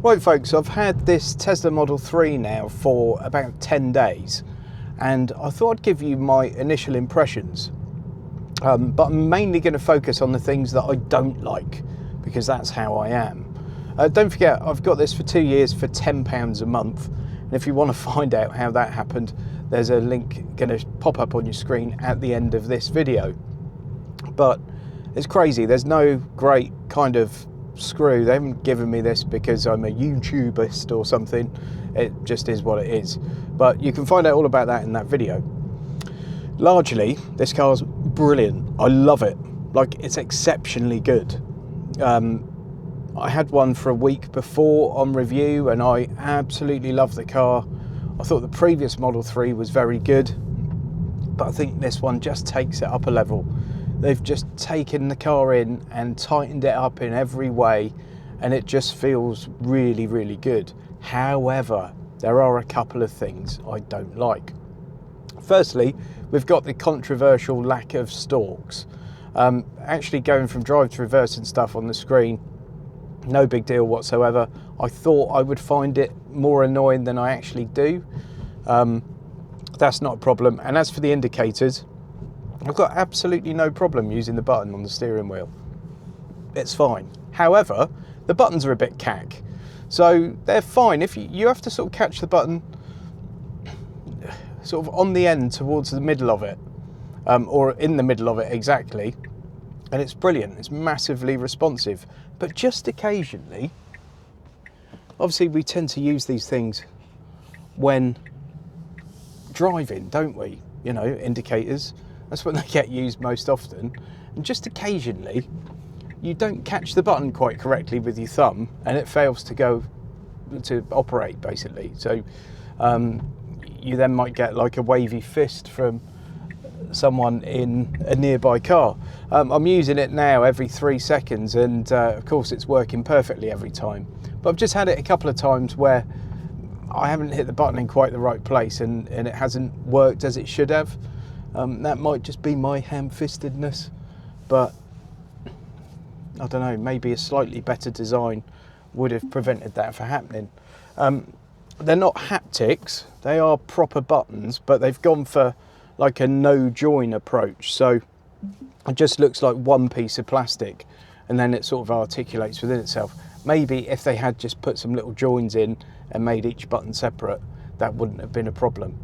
Right folks, I've had this Tesla Model 3 now for about 10 days and I thought I'd give you my initial impressions, but I'm mainly going to focus on the things that I don't like because that's how I am. Don't forget, I've got this for 2 years for £10 a month, and if you want to find out how that happened, there's a link going to pop up on your screen at the end of this video. But it's crazy, there's no great kind of screw. They haven't given me this because I'm a YouTuberist or something. It just is what it is. But you can find out all about that in that video. Largely, this car's brilliant. I love it. Like, it's exceptionally good. I had one for a week before on review and I absolutely love the car. I thought the previous Model 3 was very good, but I think this one just takes it up a level. They've just taken the car in and tightened it up in every way, and it just feels really, really good. However, there are a couple of things I don't like. Firstly, we've got the controversial lack of stalks. Actually going from drive to reverse and stuff on the screen, no big deal whatsoever. I thought I would find it more annoying than I actually do. That's not a problem. And as for the indicators, I've got absolutely no problem using the button on the steering wheel. It's fine. However, the buttons are a bit cack. So they're fine. If you have to sort of catch the button sort of on the end towards the middle of it, or in the middle of it exactly, and it's brilliant. It's massively responsive. But just occasionally, obviously we tend to use these things when driving, don't we? You know, indicators. That's when they get used most often. And just occasionally, you don't catch the button quite correctly with your thumb and it fails to operate basically. So you then might get like a wavy fist from someone in a nearby car. I'm using it now every 3 seconds and of course it's working perfectly every time. But I've just had it a couple of times where I haven't hit the button in quite the right place and it hasn't worked as it should have. That might just be my ham-fistedness, but I don't know, maybe a slightly better design would have prevented that from happening. They're not haptics, they are proper buttons, but they've gone for like a no join approach. So it just looks like one piece of plastic and then it sort of articulates within itself. Maybe if they had just put some little joins in and made each button separate, that wouldn't have been a problem.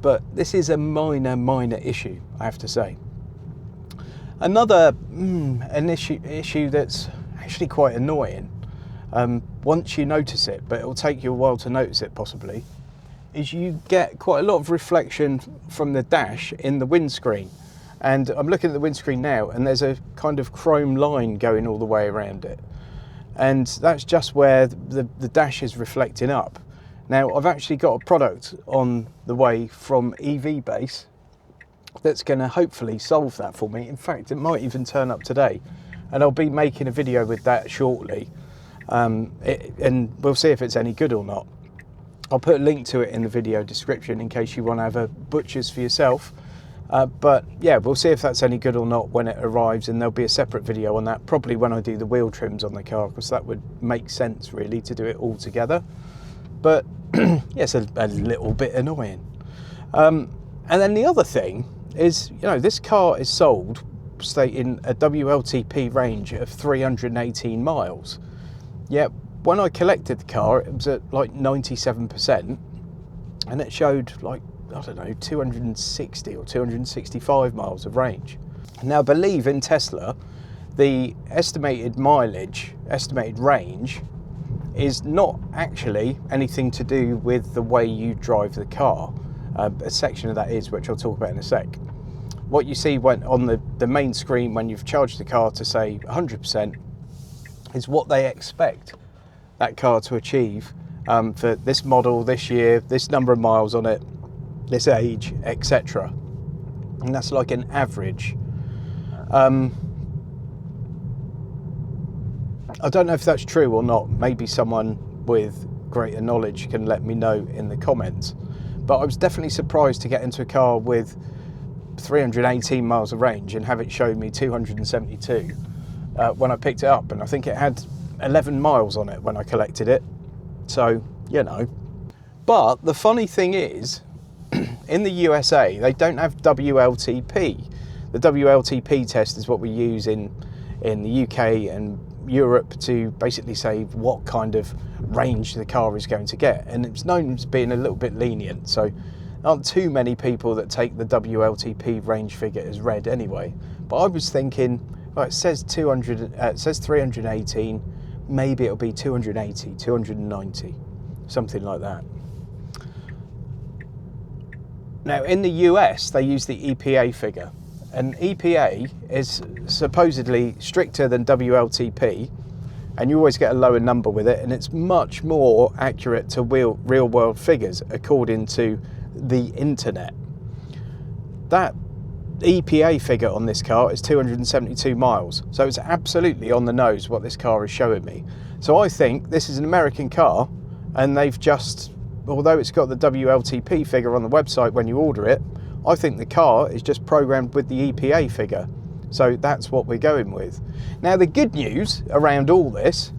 But this is a minor issue, I have to say. Another issue that's actually quite annoying, once you notice it, but it'll take you a while to notice it possibly, is you get quite a lot of reflection from the dash in the windscreen. And I'm looking at the windscreen now and there's a kind of chrome line going all the way around it. And that's just where the dash is reflecting up. Now, I've actually got a product on the way from EV Base that's going to hopefully solve that for me. In fact, it might even turn up today, and I'll be making a video with that shortly, and we'll see if it's any good or not. I'll put a link to it in the video description in case you want to have a butcher's for yourself. But yeah, we'll see if that's any good or not when it arrives, and there'll be a separate video on that, probably when I do the wheel trims on the car, because that would make sense really to do it all together. But yes, a little bit annoying. And then the other thing is, you know, this car is sold stating a WLTP range of 318 miles. Yet when I collected the car, it was at like 97%, and it showed like, I don't know, 260 or 265 miles of range. Now, I believe in Tesla, the estimated mileage, estimated range, is not actually anything to do with the way you drive the car. A section of that is, which I'll talk about in a sec. What you see when on the main screen when you've charged the car to say 100% is what they expect that car to achieve for this model, this year, this number of miles on it, this age, etc. And that's like an average. I don't know if that's true or not. Maybe someone with greater knowledge can let me know in the comments. But I was definitely surprised to get into a car with 318 miles of range and have it show me 272 when I picked it up. And I think it had 11 miles on it when I collected it. So, you know. But the funny thing is, in the USA, they don't have WLTP. The WLTP test is what we use in the UK and Europe to basically say what kind of range the car is going to get. And it's known as being a little bit lenient. So aren't too many people that take the WLTP range figure as read anyway. But I was thinking, well, it says 200, it says 318, maybe it'll be 280, 290, something like that. Now, in the US, they use the EPA figure, and EPA is supposedly stricter than WLTP, and you always get a lower number with it, and it's much more accurate to real world figures, according to the internet. That EPA figure on this car is 272 miles, so it's absolutely on the nose what this car is showing me. So I think this is an American car, and they've just, although it's got the WLTP figure on the website when you order it, I think the car is just programmed with the EPA figure. So that's what we're going with. Now, the good news around all this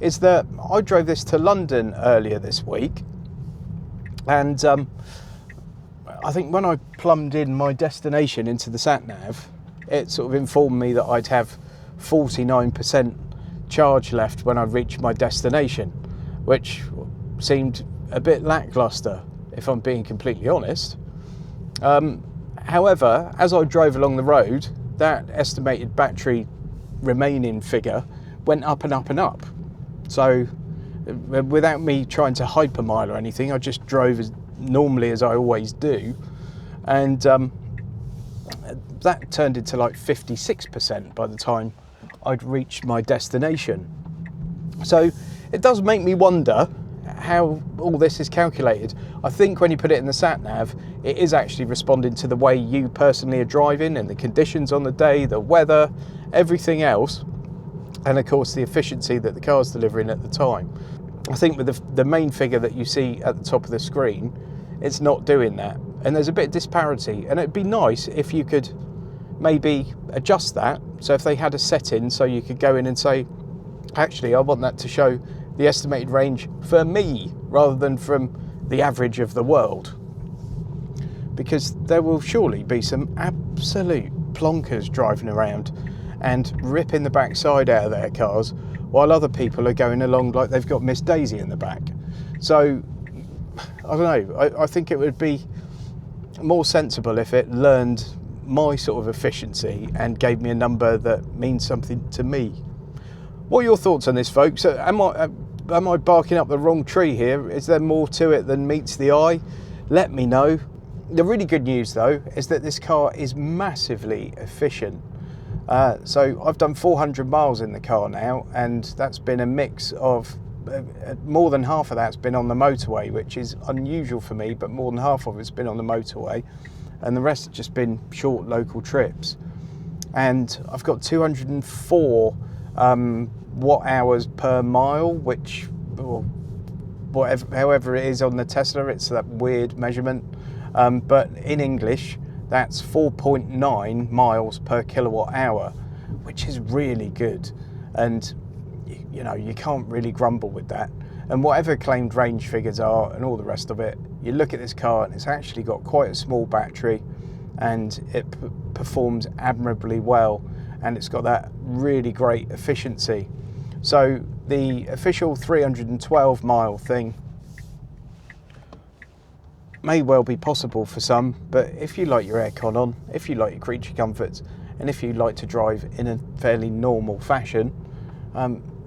is that I drove this to London earlier this week, and I think when I plumbed in my destination into the sat-nav, it sort of informed me that I'd have 49% charge left when I reached my destination, which seemed a bit lackluster, if I'm being completely honest. However, as I drove along the road, that estimated battery remaining figure went up and up and up. So without me trying to hypermile or anything, I just drove as normally as I always do, and that turned into like 56% by the time I'd reached my destination. So it does make me wonder how all this is calculated. I think when you put it in the sat-nav, it is actually responding to the way you personally are driving and the conditions on the day, the weather, everything else, and of course the efficiency that the car's delivering at the time. I think with the main figure that you see at the top of the screen, it's not doing that, and there's a bit of disparity, and it'd be nice if you could maybe adjust that. So if they had a setting so you could go in and say, actually I want that to show the estimated range for me rather than from the average of the world, because there will surely be some absolute plonkers driving around and ripping the backside out of their cars while other people are going along like they've got Miss Daisy in the back. So I don't know, I think it would be more sensible if it learned my sort of efficiency and gave me a number that means something to me. What are your thoughts on this, folks? Am I barking up the wrong tree here? Is there more to it than meets the eye? Let me know. The really good news though is that this car is massively efficient. So I've done 400 miles in the car now, and that's been a mix of more than half of that's been on the motorway, which is unusual for me, but more than half of it's been on the motorway, and the rest have just been short local trips. And I've got 204 watt hours per mile, which, or whatever, however it is on the Tesla, it's that weird measurement, but in English that's 4.9 miles per kilowatt hour, which is really good. And you know, you can't really grumble with that. And whatever claimed range figures are and all the rest of it, you look at this car and it's actually got quite a small battery, and it performs admirably well, and it's got that really great efficiency. So the official 312 mile thing may well be possible for some, but if you like your aircon on, if you like your creature comforts, and if you like to drive in a fairly normal fashion,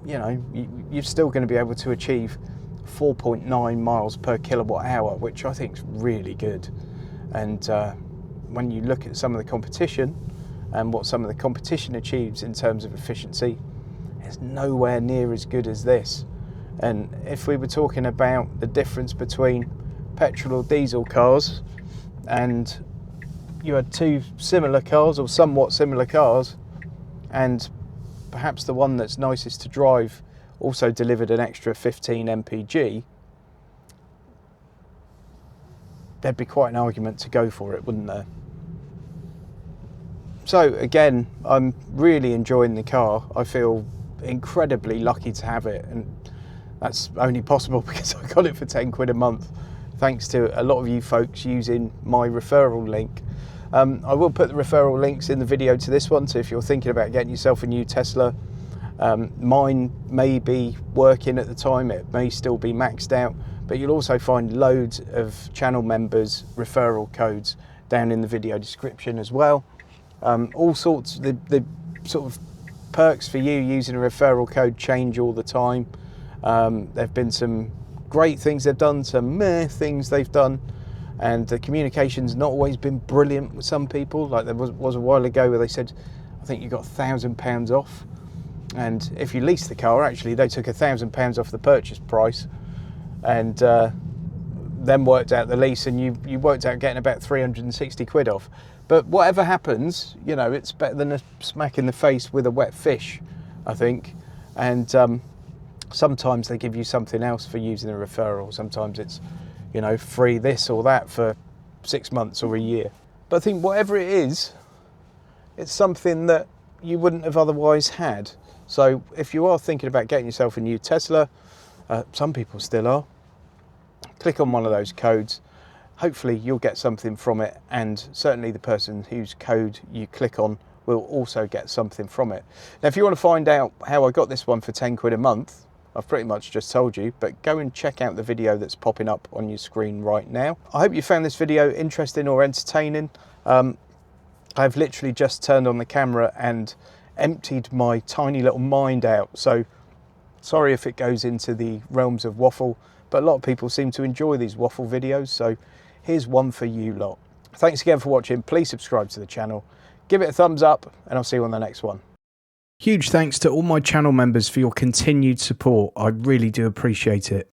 you know, you're still going to be able to achieve 4.9 miles per kilowatt hour, which I think is really good. And when you look at some of the competition and what some of the competition achieves in terms of efficiency, it's nowhere near as good as this. And if we were talking about the difference between petrol or diesel cars, and you had two similar cars or somewhat similar cars, and perhaps the one that's nicest to drive also delivered an extra 15 mpg, there'd be quite an argument to go for it, wouldn't there? So again, I'm really enjoying the car. I feel incredibly lucky to have it, and That's only possible because I got it for 10 quid a month, thanks to a lot of you folks using my referral link. I will put the referral links in the video to this one, so if you're thinking about getting yourself a new Tesla, mine may be working at the time, it may still be maxed out, but you'll also find loads of channel members' referral codes down in the video description as well. All sorts, the sort of perks for you using a referral code change all the time. There have been some great things they've done, some meh things they've done, and the communication's not always been brilliant with some people. Like there was a while ago where they said, I think you got £1,000 off, and if you lease the car, actually they took £1,000 off the purchase price, and then worked out the lease, and you worked out getting about 360 quid off. But whatever happens, you know, it's better than a smack in the face with a wet fish, I think. And sometimes they give you something else for using a referral. Sometimes it's, you know, free this or that for 6 months or a year. But I think whatever it is, it's something that you wouldn't have otherwise had. So if you are thinking about getting yourself a new Tesla, some people still are, click on one of those codes. Hopefully you'll get something from it, and certainly the person whose code you click on will also get something from it. Now, if you want to find out how I got this one for 10 quid a month, I've pretty much just told you, but go and check out the video that's popping up on your screen right now. I hope you found this video interesting or entertaining. I've literally just turned on the camera and emptied my tiny little mind out. So sorry if it goes into the realms of waffle, but a lot of people seem to enjoy these waffle videos. So here's one for you lot. Thanks again for watching. Please subscribe to the channel, give it a thumbs up, and I'll see you on the next one. Huge thanks to all my channel members for your continued support. I really do appreciate it.